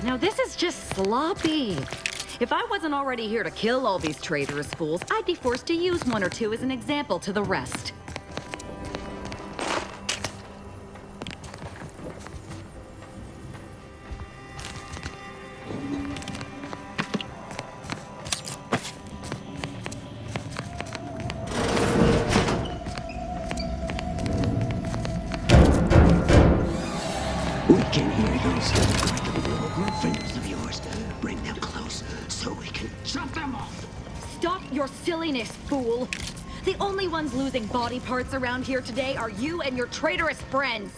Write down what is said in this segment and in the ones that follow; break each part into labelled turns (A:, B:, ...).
A: Now this is just sloppy. If I wasn't already here to kill all these traitorous fools, I'd be forced to use one or two as an example to the rest.
B: We can hear those little fingers of yours. Bring them close so we can chop them off.
A: Stop your silliness, fool! The only ones losing body parts around here today are you and your traitorous friends!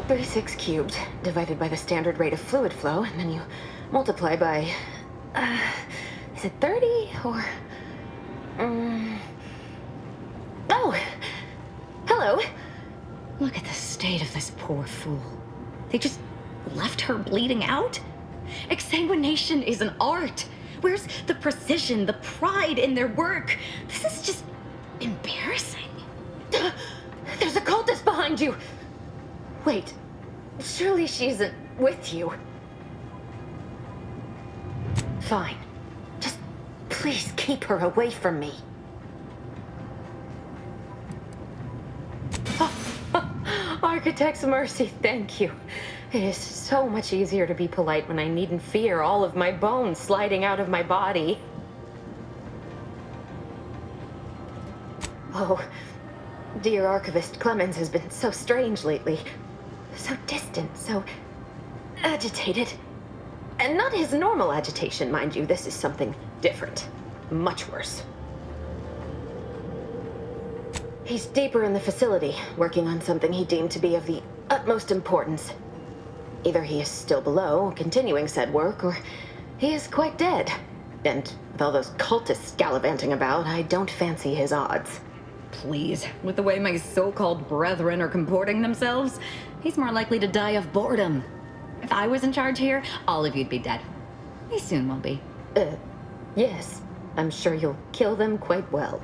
C: .36 cubed divided by the standard rate of fluid flow, and then you multiply by, is it 30 or, oh, hello.
A: Look at the state of this poor fool. They just left her bleeding out? Exsanguination is an art. Where's the precision, the pride in their work? This is just embarrassing.
C: There's a cultist behind you. Wait, surely she isn't with you. Fine. Just please keep her away from me. Architect's mercy, thank you. It is so much easier to be polite when I needn't fear all of my bones sliding out of my body. Oh, dear Archivist Clemens has been so strange lately. So distant, so agitated. And not his normal agitation, mind you. This is something different. Much worse. He's deeper in the facility, working on something he deemed to be of the utmost importance. Either he is still below, continuing said work, or he is quite dead. And with all those cultists gallivanting about, I don't fancy his odds.
A: Please, with the way my so-called brethren are comporting themselves, he's more likely to die of boredom. If I was in charge here, all of you'd be dead. He soon will be.
C: Yes. I'm sure you'll kill them quite well.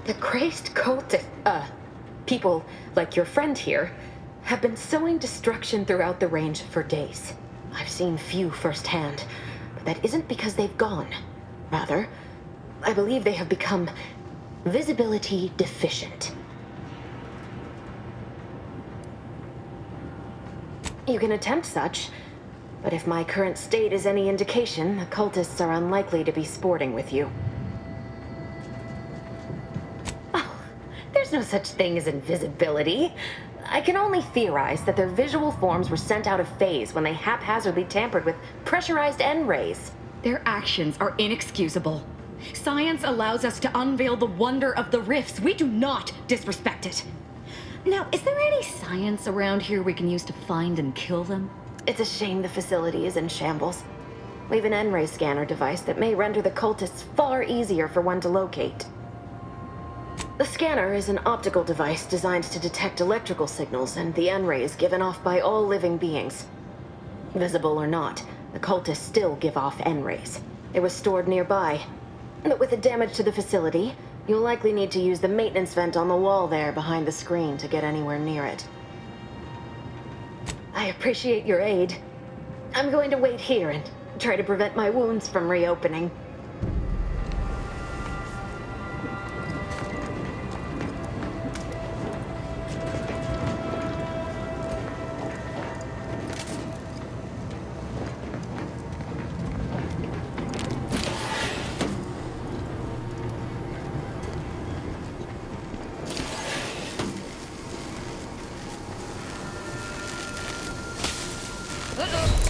C: The crazed people like your friend here have been sowing destruction throughout the range for days. I've seen few firsthand, but that isn't because they've gone. Rather, I believe they have become visibility deficient. You can attempt such, but if my current state is any indication, the cultists are unlikely to be sporting with you. Oh, there's no such thing as invisibility. I can only theorize that their visual forms were sent out of phase when they haphazardly tampered with pressurized N-rays.
A: Their actions are inexcusable. Science allows us to unveil the wonder of the rifts. We do not disrespect it. Now, is there any science around here we can use to find and kill them?
C: It's a shame the facility is in shambles. We've an N-ray scanner device that may render the cultists far easier for one to locate. The scanner is an optical device designed to detect electrical signals and the N-rays given off by all living beings. Visible or not, the cultists still give off N-rays. It was stored nearby. But with the damage to the facility, you'll likely need to use the maintenance vent on the wall there behind the screen to get anywhere near it. I appreciate your aid. I'm going to wait here and try to prevent my wounds from reopening.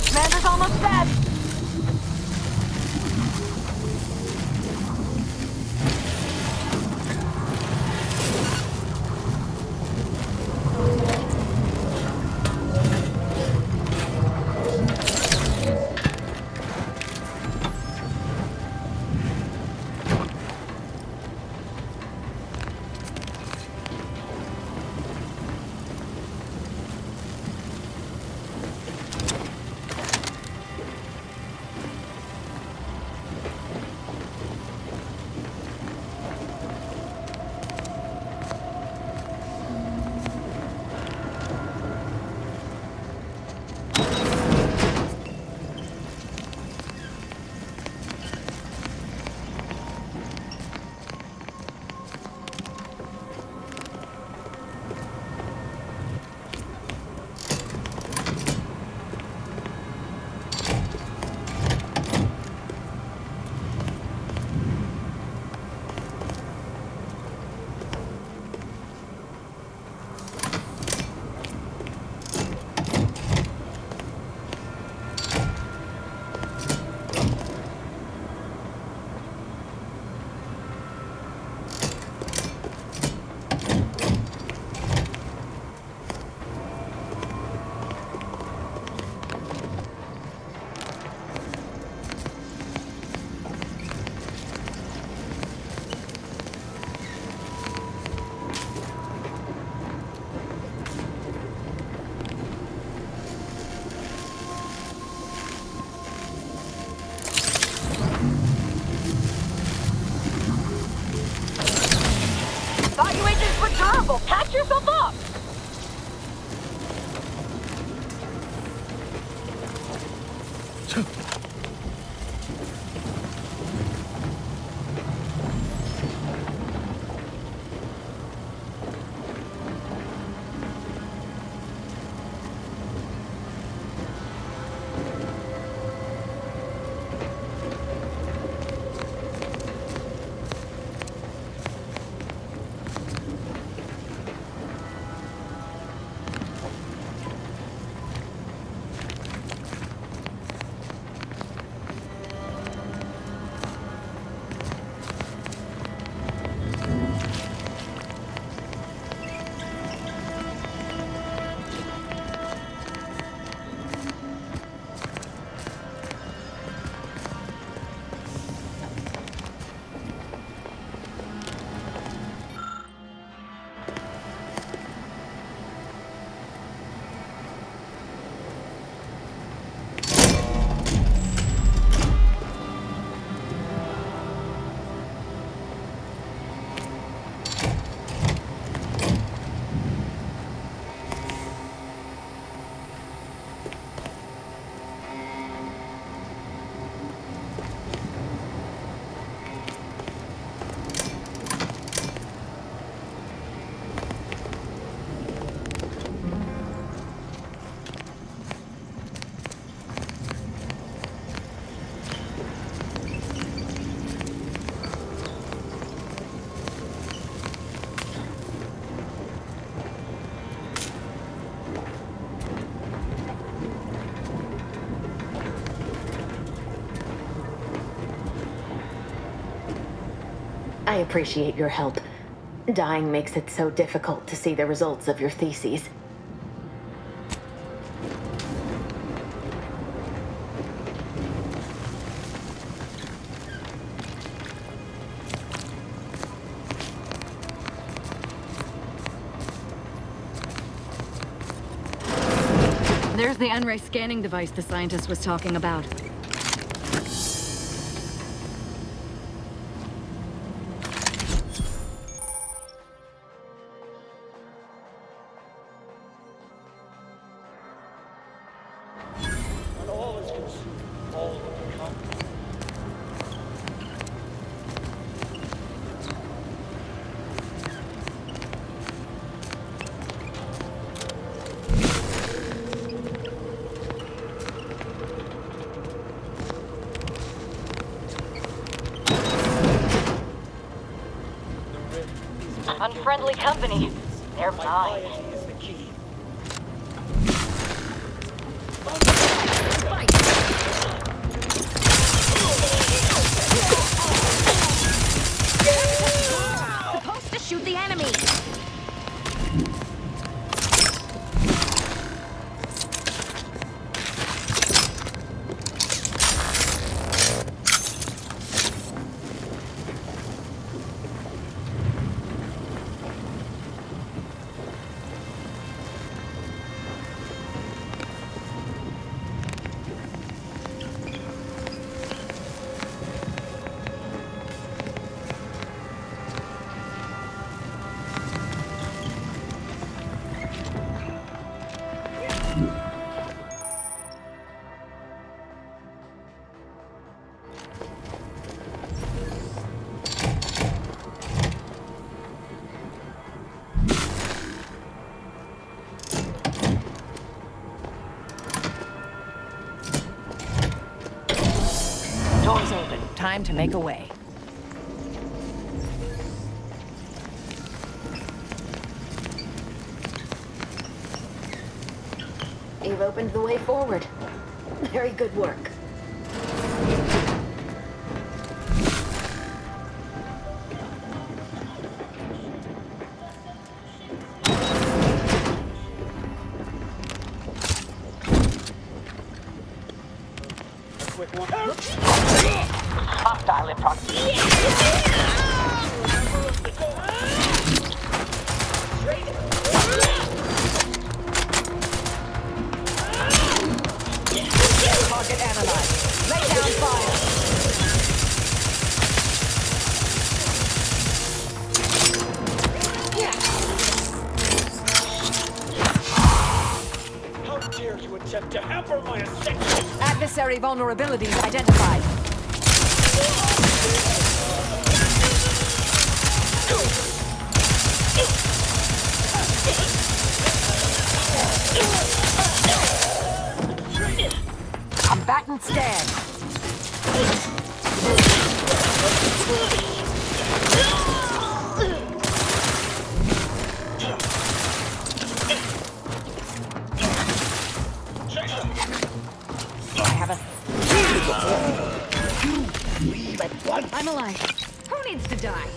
D: Commander's almost dead!
C: I appreciate your help. Dying makes it so difficult to see the results of your theses.
A: There's the N-ray scanning device the scientist was talking about.
E: When all is consumed, all will become.
D: Unfriendly company. They're mine.
E: Piety is the key.
A: Supposed to shoot the enemy!
D: Doors open. Time to make a way.
C: You've opened the way forward. Very good work.
E: A quick one.
D: Hostile in proximity. Target analyzed. Lay down fire.
E: How dare you attempt to hamper my ascension?
D: Adversary vulnerabilities identified. Combatant stand. I have a...
A: I'm alive. Who needs to die?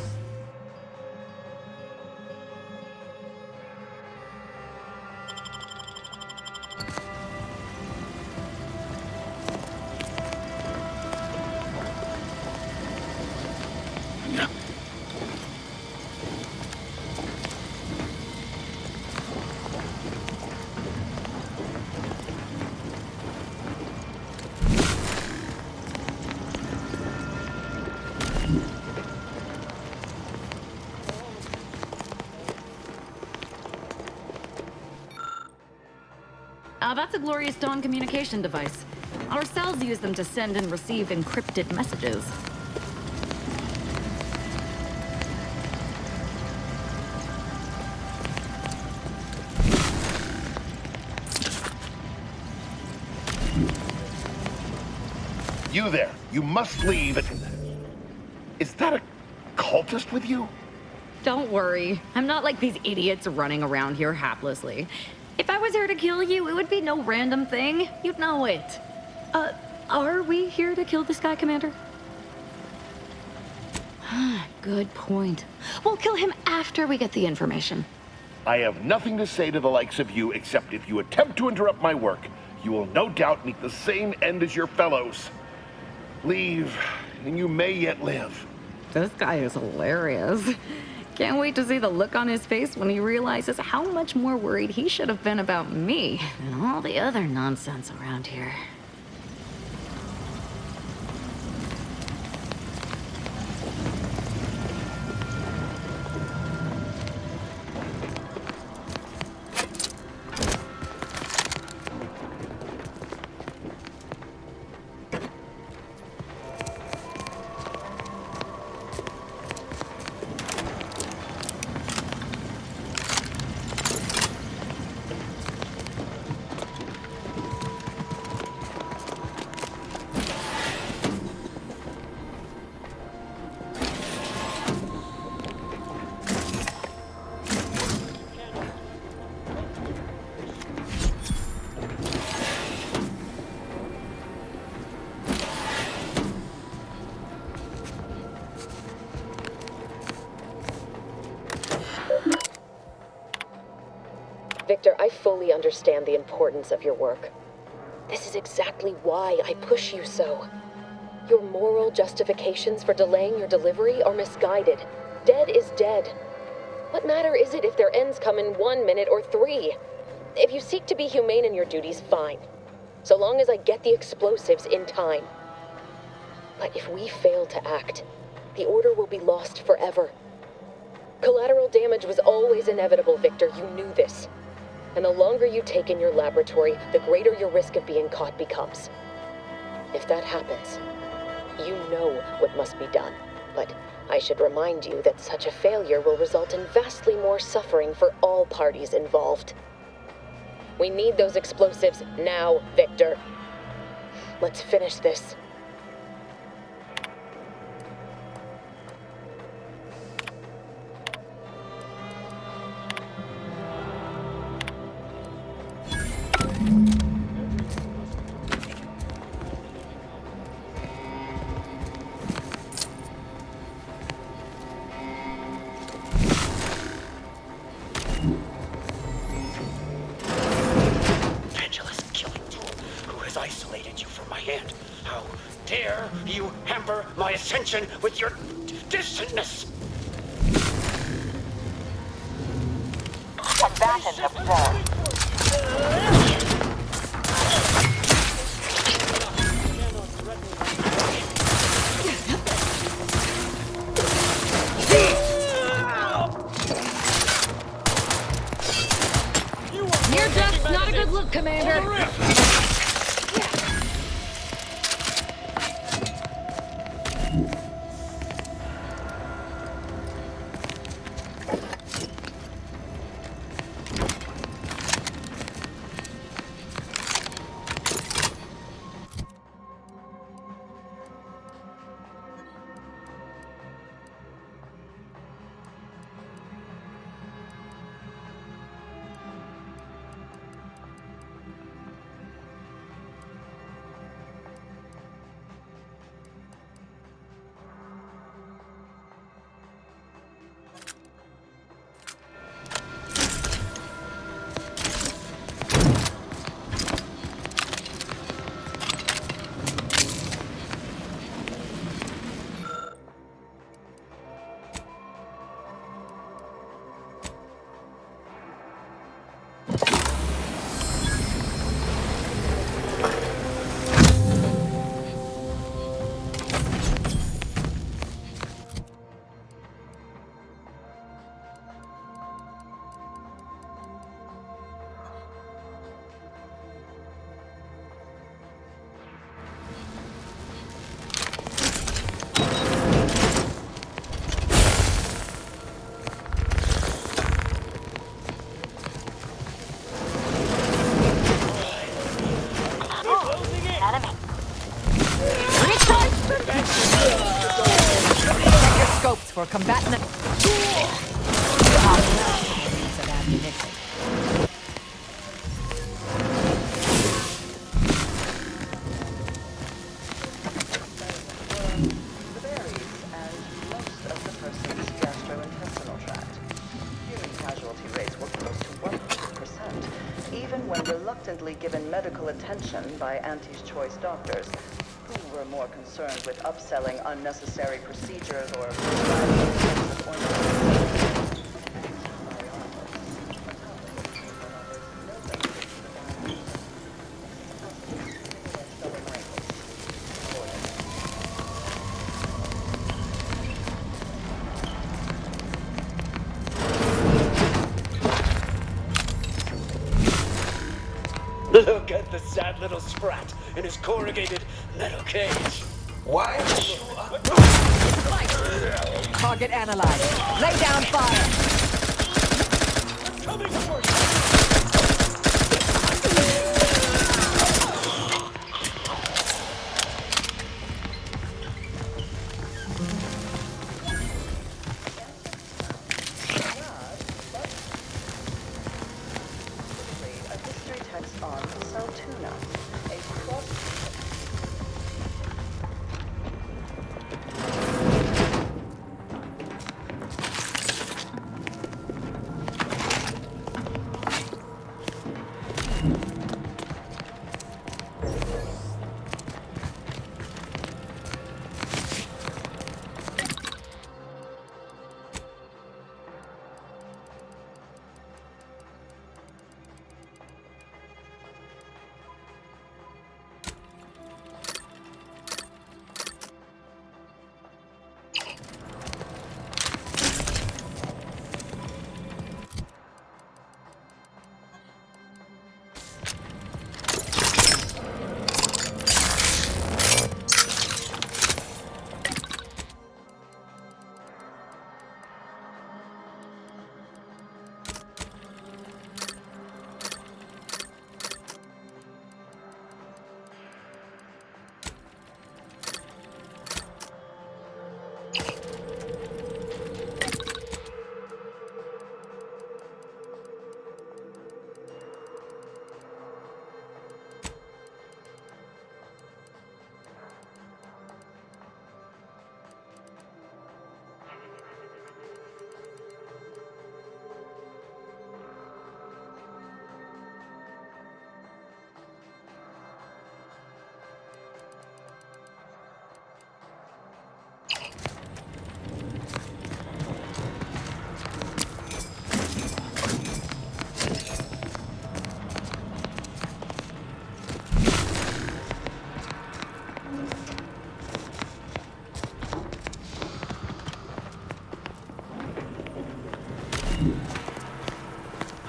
A: That's a Glorious Dawn communication device. Our cells use them to send and receive encrypted messages.
F: You there. You must leave. Is that a cultist with you?
A: Don't worry. I'm not like these idiots running around here haplessly. If I was here to kill you, it would be no random thing. You'd know it. Are we here to kill this guy, Commander? good point. We'll kill him after we get the information.
F: I have nothing to say to the likes of you, except if you attempt to interrupt my work, you will no doubt meet the same end as your fellows. Leave, and you may yet live.
A: This guy is hilarious. Can't wait to see the look on his face when he realizes how much more worried he should have been about me and all the other nonsense around here.
C: Victor, I fully understand the importance of your work. This is exactly why I push you so. Your moral justifications for delaying your delivery are misguided. Dead is dead. What matter is it if their ends come in 1 minute or 3? If you seek to be humane in your duties, fine. So long as I get the explosives in time. But if we fail to act, the order will be lost forever. Collateral damage was always inevitable, Victor. You knew this. And the longer you take in your laboratory, the greater your risk of being caught becomes. If that happens, you know what must be done. But I should remind you that such a failure will result in vastly more suffering for all parties involved. We need those explosives now, Victor. Let's finish this.
B: How dare you hamper my ascension with your distantness?
D: Combatant observed.
A: Near death's not a good look, Commander.
D: For combatant.
G: when reluctantly given medical attention by Auntie's choice doctors, who were more concerned with upselling unnecessary procedures or prescribing expensive ointments.
B: Look at the sad little sprat in his corrugated metal cage. Why are you up?
D: Target analyzed. Lay down fire.
E: Coming for you!
G: A history text on Saltuna, a cross.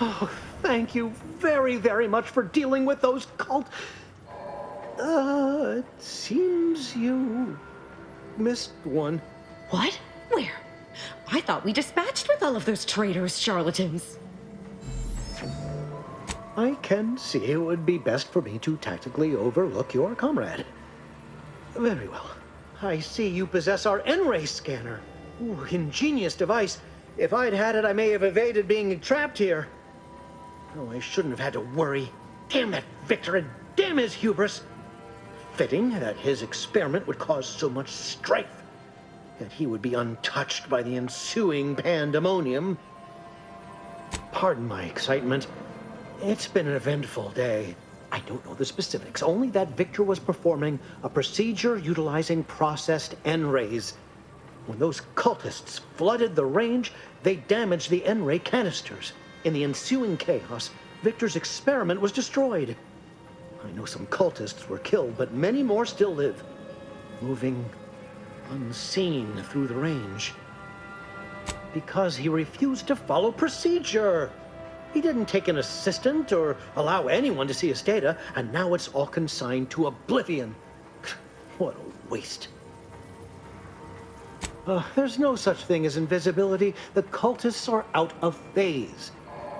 H: Oh, thank you very, very much for dealing with those it seems you missed one.
A: What? Where? I thought we dispatched with all of those traitors, charlatans.
H: I can see it would be best for me to tactically overlook your comrade. Very well. I see you possess our N-ray scanner. Ooh, ingenious device. If I'd had it, I may have evaded being trapped here. Oh, I shouldn't have had to worry. Damn that Victor and damn his hubris. Fitting that his experiment would cause so much strife, that he would be untouched by the ensuing pandemonium. Pardon my excitement. It's been an eventful day. I don't know the specifics, only that Victor was performing a procedure utilizing processed N-rays. When those cultists flooded the range, they damaged the N-ray canisters. In the ensuing chaos, Victor's experiment was destroyed. I know some cultists were killed, but many more still live, moving unseen through the range. Because he refused to follow procedure. He didn't take an assistant or allow anyone to see his data, and now it's all consigned to oblivion. What a waste. There's no such thing as invisibility. The cultists are out of phase.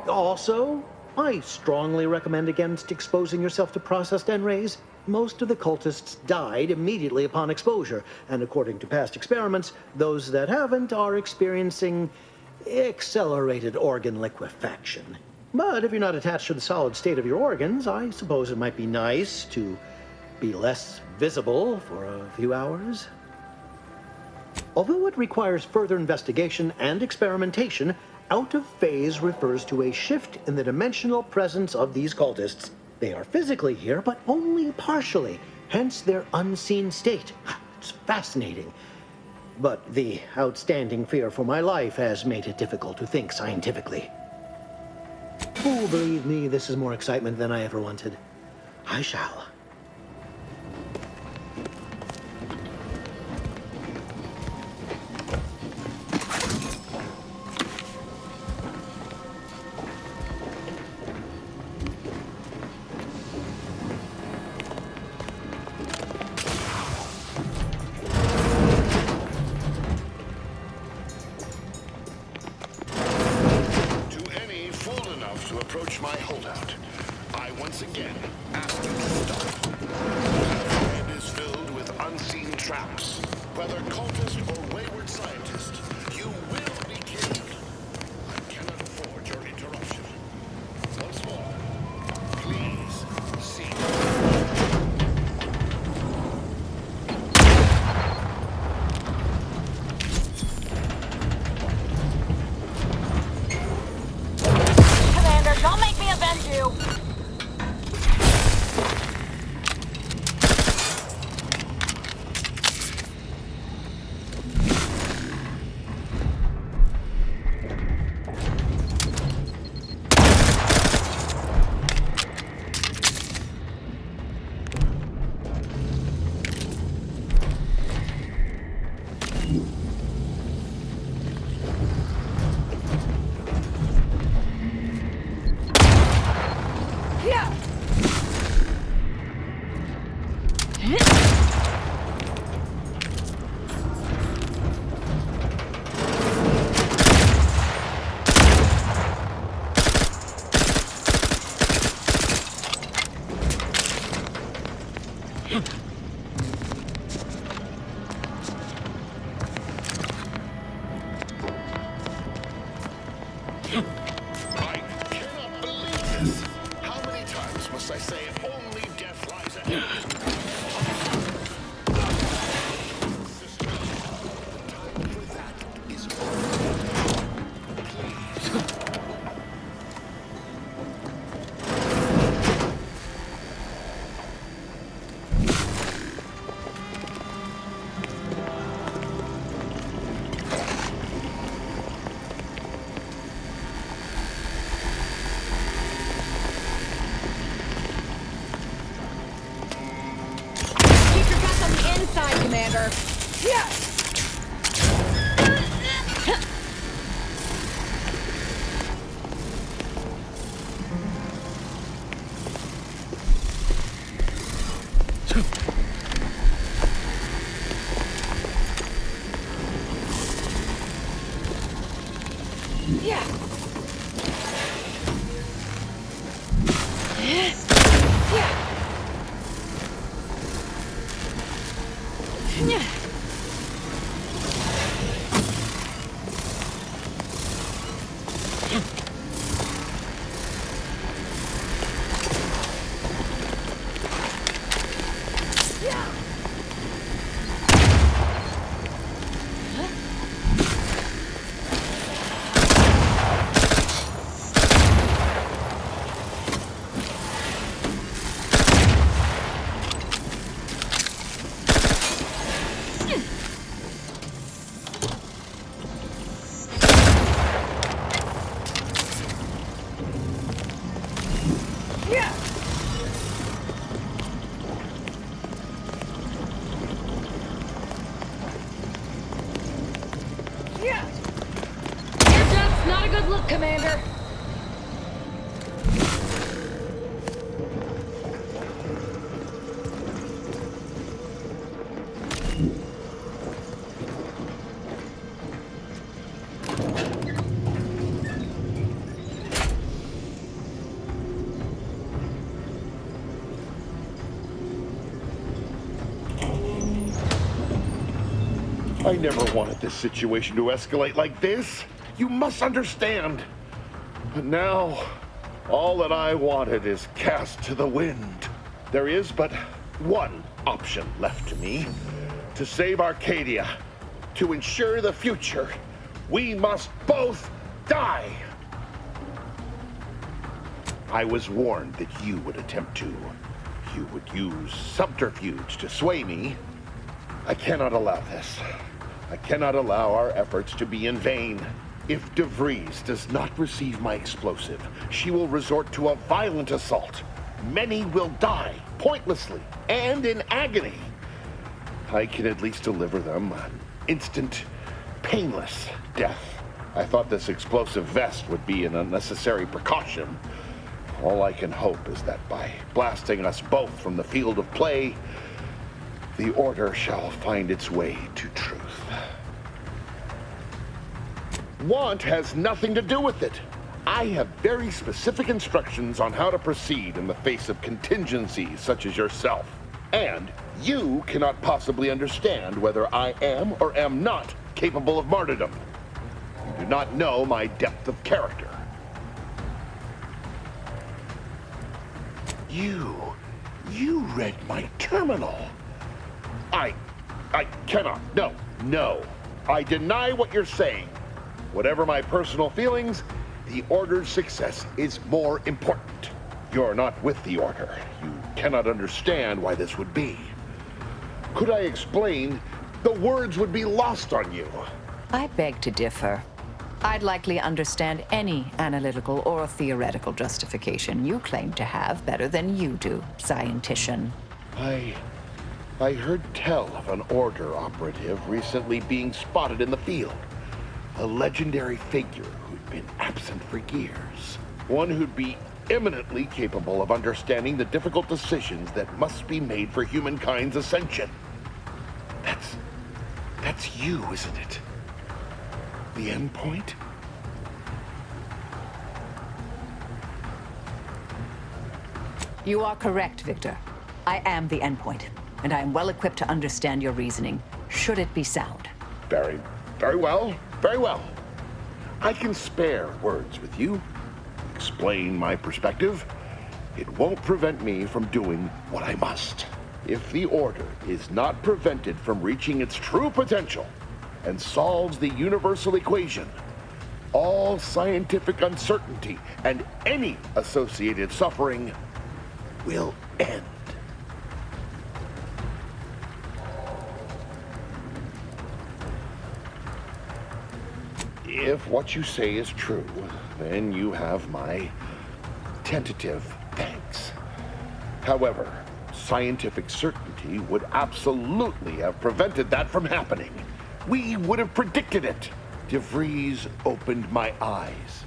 H: Also, I strongly recommend against exposing yourself to processed N-rays. Most of the cultists died immediately upon exposure, and according to past experiments, those that haven't are experiencing accelerated organ liquefaction. But if you're not attached to the solid state of your organs, I suppose it might be nice to be less visible for a few hours. Although it requires further investigation and experimentation, out of phase refers to a shift in the dimensional presence of these cultists. They are physically here, but only partially, hence their unseen state. It's fascinating. But the outstanding fear for my life has made it difficult to think scientifically. Oh, believe me, this is more excitement than I ever wanted. I shall.
F: Approach my holdout. I once again ask you to stop. The land is filled with unseen traps. Whether cultist or wayward scientist, you will be killed. I cannot afford your interruption. Once more, please see.
D: Don't make me avenge you!
F: I cannot believe this. How many times must I say only death lies ahead? Sister, the time for that is over. Please.
D: Commander. Yeah. Commander!
F: I never wanted this situation to escalate like this. You must understand. But now, all that I wanted is cast to the wind. There is but one option left to me. To save Arcadia, to ensure the future, we must both Die! I was warned that you would attempt to. You would use subterfuge to sway me. I cannot allow this. I cannot allow our efforts to be in vain. If DeVries does not receive my explosive, she will resort to a violent assault. Many will die, pointlessly, and in agony. I can at least deliver them an instant, painless death. I thought this explosive vest would be an unnecessary precaution. All I can hope is that by blasting us both from the field of play, the order shall find its way to truth. Want has nothing to do with it. I have very specific instructions on how to proceed in the face of contingencies such as yourself. And you cannot possibly understand whether I am or am not capable of martyrdom. You do not know my depth of character. You read my terminal. I cannot. No. I deny what you're saying. Whatever my personal feelings, the Order's success is more important. You're not with the Order. You cannot understand why this would be. Could I explain, the words would be lost on you.
I: I beg to differ. I'd likely understand any analytical or theoretical justification you claim to have better than you do, scientician.
F: I heard tell of an Order operative recently being spotted in the field. A legendary figure who'd been absent for years. One who'd be eminently capable of understanding the difficult decisions that must be made for humankind's ascension. That's you, isn't it? The end point?
I: You are correct, Victor. I am the endpoint, and I am well equipped to understand your reasoning, should it be sound.
F: Very well. I can spare words with you. Explain my perspective. It won't prevent me from doing what I must. If the Order is not prevented from reaching its true potential and solves the universal equation, all scientific uncertainty and any associated suffering will end. If what you say is true, then you have my tentative thanks. However, scientific certainty would absolutely have prevented that from happening. We would have predicted it. DeVries opened my eyes.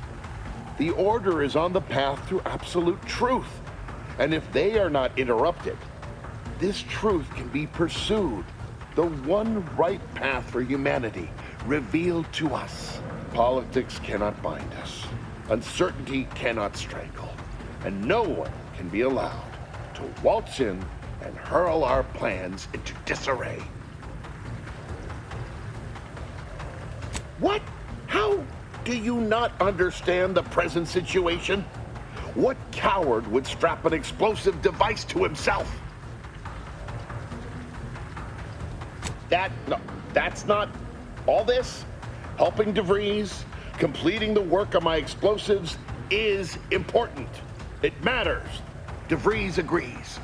F: The Order is on the path to absolute truth. And if they are not interrupted, this truth can be pursued. The one right path for humanity revealed to us. Politics cannot bind us. Uncertainty cannot strangle. And no one can be allowed to waltz in and hurl our plans into disarray. What? How do you not understand the present situation? What coward would strap an explosive device to himself? That's not all this. Helping DeVries, completing the work on my explosives is important. It matters. DeVries agrees.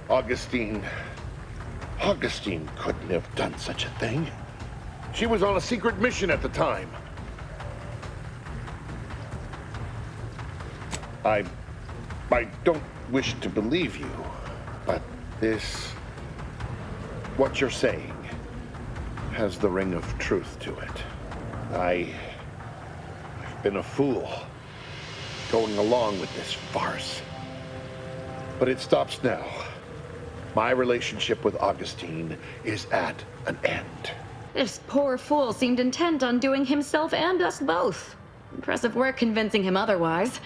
F: Augustine couldn't have done such a thing. She was on a secret mission at the time. I don't wish to believe you, but what you're saying has the ring of truth to it. I've been a fool going along with this farce. But it stops now. My relationship with Augustine is at an end.
A: This poor fool seemed intent on doing himself and us both. Impressive work convincing him otherwise.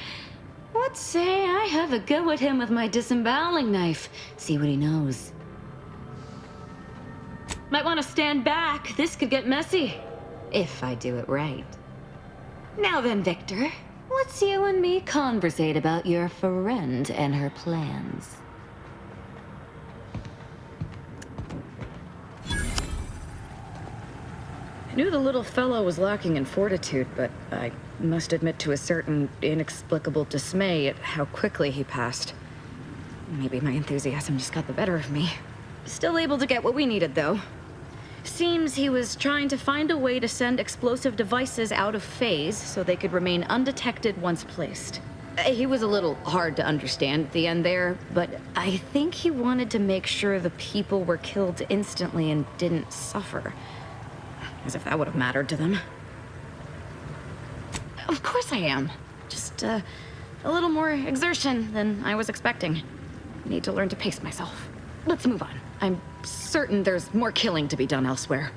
A: Let's say I have a go at him with my disemboweling knife. See what he knows. Might want to stand back. This could get messy. If I do it right. Now then, Victor. Let's you and me conversate about your friend and her plans. I knew the little fellow was lacking in fortitude, but I must admit to a certain inexplicable dismay at how quickly he passed. Maybe my enthusiasm just got the better of me. Still able to get what we needed, though. Seems he was trying to find a way to send explosive devices out of phase so they could remain undetected once placed. He was a little hard to understand at the end there, but I think he wanted to make sure the people were killed instantly and didn't suffer. As if that would have mattered to them. Of course I am. Just, a little more exertion than I was expecting. Need to learn to pace myself. Let's move on. I'm certain there's more killing to be done elsewhere.